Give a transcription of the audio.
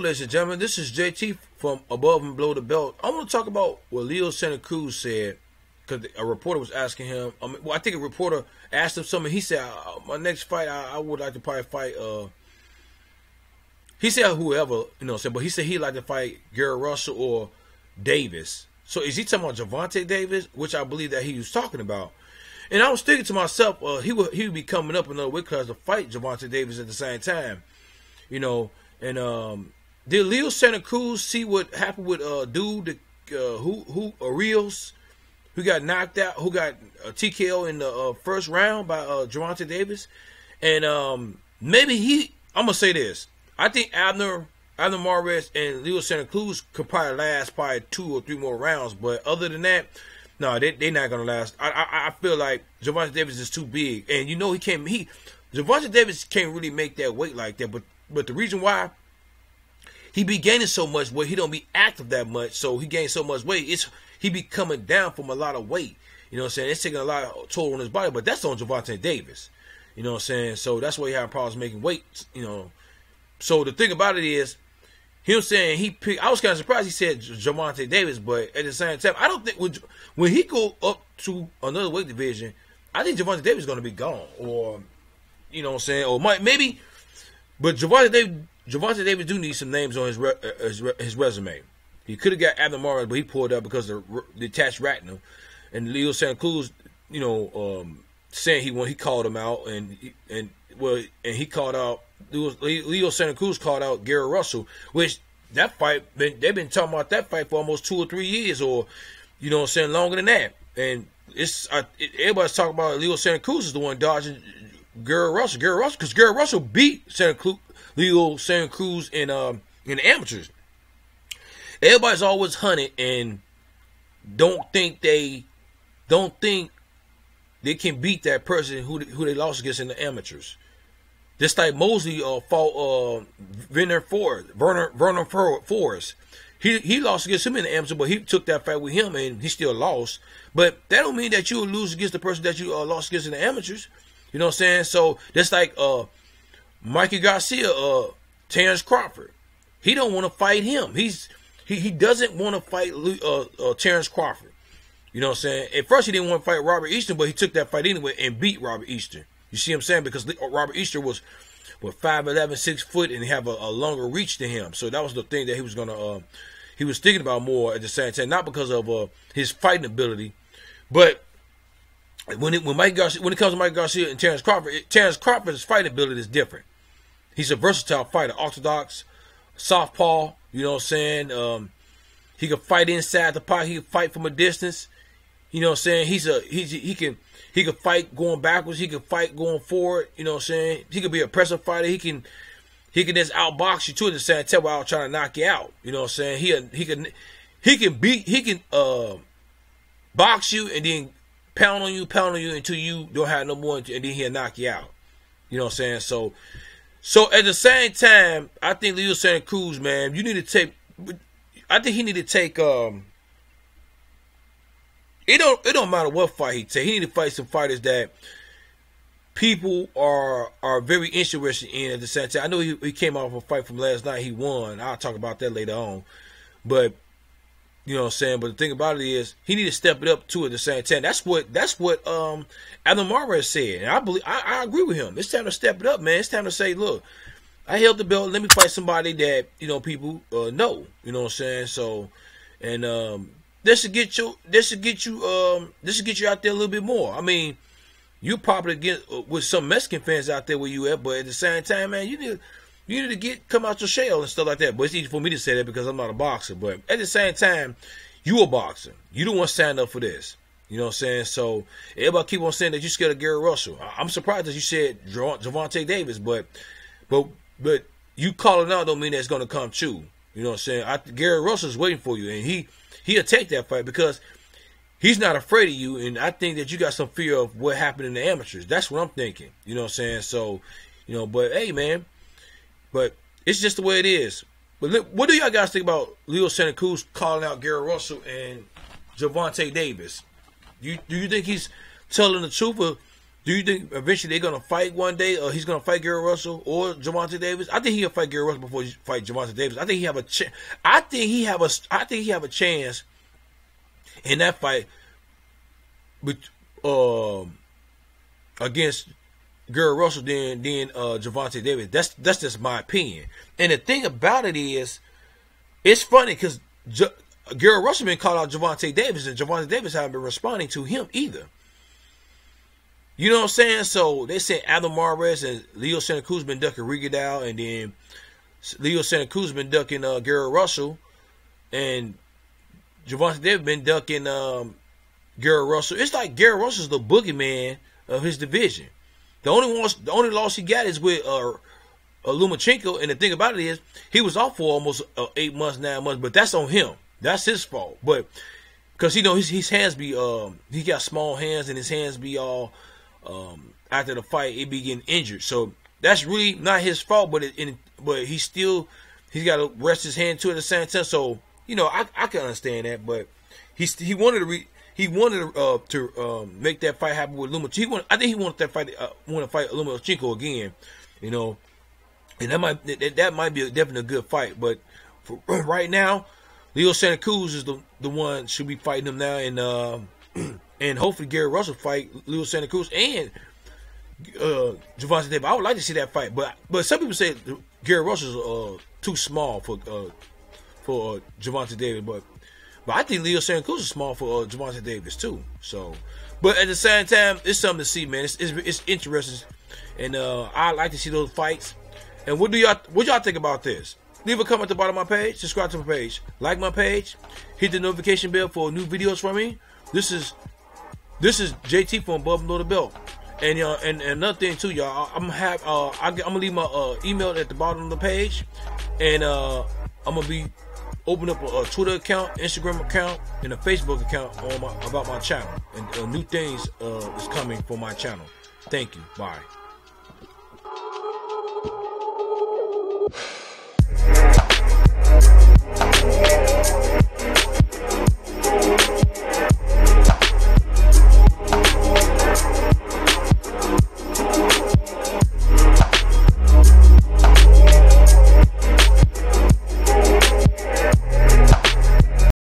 ladies and gentlemen, this is JT from Above and Below the Belt. I want to talk about what Leo Santa Cruz said, because a reporter was asking him. I think a reporter asked him something. He said, "My next fight, I would like to probably fight." He said whoever, you know what I'm saying, but he said he'd like to fight Gary Russell or Davis. So is he talking about Gervonta Davis, which I believe that he was talking about? And I was thinking to myself, he would be coming up another weight class to fight Gervonta Davis at the same time, you know. And did Leo Santa Cruz see what happened with Rios, who got knocked out, who got a TKO in the first round by Gervonta Davis? And maybe I'm gonna say this. I think Abner Mares and Leo Santa Cruz could probably last 2 or 3 more rounds, but other than that, no, they're not gonna last. I feel like Gervonta Davis is too big, and you know Gervonta Davis can't really make that weight like that, but the reason why he be gaining so much weight, he don't be active that much, so he gains so much weight. He be coming down from a lot of weight. You know what I'm saying? It's taking a lot of toll on his body, but that's on Gervonta Davis. You know what I'm saying? So that's why he having problems making weight. You know. So the thing about it is, him saying I was kind of surprised he said Gervonta Davis, but at the same time, I don't think when he go up to another weight division, I think Gervonta Davis is going to be gone, or you know what I'm saying, or maybe. But Gervonta Davis do need some names on his resume. He could have got Abner Mares, but he pulled out because of the attached retinal. And Leo Santa Cruz, you know, saying he called him out, and he called out Leo Santa Cruz called out Gary Russell, which that fight they've been talking about that fight for almost 2 or 3 years, or you know what I'm saying, longer than that. And everybody's talking about Leo Santa Cruz is the one dodging Gary Russell, because Gary Russell beat Leo Santa Cruz in the amateurs. Everybody's always hunted and don't think they can beat that person who they lost against in the amateurs. Just like Mosley fought Vernon Forrest. He lost against him in the amateur, but he took that fight with him and he still lost. But that don't mean that you will lose against the person that you lost against in the amateurs. You know what I'm saying? So that's like Mikey Garcia, Terrence Crawford. He don't want to fight him. He doesn't want to fight Terrence Crawford. You know what I'm saying? At first he didn't want to fight Robert Easton, but he took that fight anyway and beat Robert Easton. You see what I'm saying? Because Robert Easton was 5'11", 6 foot, and he have a longer reach than him. So that was the thing that he was gonna he was thinking about more at the same time, not because of his fighting ability, but when it comes to Mike Garcia and Terrence Crawford's fighting ability is different. He's a versatile fighter, orthodox, southpaw. You know what I'm saying? He can fight inside the pocket. He can fight from a distance. You know what I'm saying? He can fight going backwards. He can fight going forward. You know what I'm saying? He can be a pressure fighter. He can just outbox you too at the same time without trying to knock you out. You know what I'm saying? He can box you and then pound on you until you don't have no more, and then he'll knock you out. You know what I'm saying? So at the same time, I think Leo Santa Cruz, man, I think he need to take it don't matter what fight he take. He need to fight some fighters that people are very interested in at the same time. I know he came off a fight from last night. He won. I'll talk about that later on. But you know what I'm saying? But the thing about it is he need to step it up too at the same time. That's what Abner Mares said. And I agree with him. It's time to step it up, man. It's time to say, look, I held the belt. Let me fight somebody that, you know, people know. You know what I'm saying? So, and this should get you out there a little bit more. I mean, you probably get with some Mexican fans out there where you at, but at the same time, man, you need to come out your shell and stuff like that. But it's easy for me to say that because I'm not a boxer. But at the same time, you a boxer. You don't want to stand up for this. You know what I'm saying? So everybody keep on saying that you scared of Gary Russell. I'm surprised that you said Gervonta Davis, but you calling out don't mean that it's going to come true. You know what I'm saying? Gary Russell's waiting for you, and he'll take that fight because he's not afraid of you, and I think that you got some fear of what happened in the amateurs. That's what I'm thinking. You know what I'm saying? So, you know, but hey, man, but it's just the way it is. But what do y'all guys think about Leo Santa Cruz calling out Gary Russell and Gervonta Davis? Do you think he's telling the truth, or Do you think eventually they're gonna fight one day, or he's gonna fight Gary Russell or Gervonta Davis? I think he'll fight Gary Russell before he fight Gervonta Davis. I think he have a I think he have a chance in that fight, with against Gary Russell than Gervonta Davis. That's just my opinion. And the thing about it is, it's funny because Gary Russell been called out Gervonta Davis, and Gervonta Davis haven't been responding to him either. You know what I'm saying? So they said Adam Mares and Leo Santa Cruz been ducking Rigondeaux, and then Leo Santa Cruz been ducking Gary Russell, and Gervonta Davis been ducking Gary Russell. It's like Gary Russell's the boogeyman of his division. The only loss he got is with Lomachenko, and the thing about it is he was off for almost 8 months, 9 months, but that's on him. That's his fault. But because his hands be he got small hands, and his hands be all after the fight it be getting injured. So that's really not his fault. But he's got to rest his hand too at the same time. So I can understand that. But he wanted to make that fight happen with Lomachenko. I think he wanted that fight want to fight Lomachenko again. And that might be definitely a good fight. But for right now, Leo Santa Cruz is the one should be fighting him now, and hopefully Gary Russell fight Leo Santa Cruz and Gervonta Davis. I would like to see that fight, but some people say Gary Russell's too small for Gervonta Davis, but I think Leo Santa Cruz is small for Gervonta Davis too. So, but at the same time, it's something to see, man. It's interesting, and I like to see those fights. And what y'all think about this? Leave a comment at the bottom of my page. Subscribe to my page. Like my page. Hit the notification bell for new videos from me. This is JT from Above Below the Belt. And and another thing too, y'all. I'm gonna leave my email at the bottom of the page, and I'm gonna be opening up a Twitter account, Instagram account, and a Facebook account about my channel. And new things is coming for my channel. Thank you. Bye.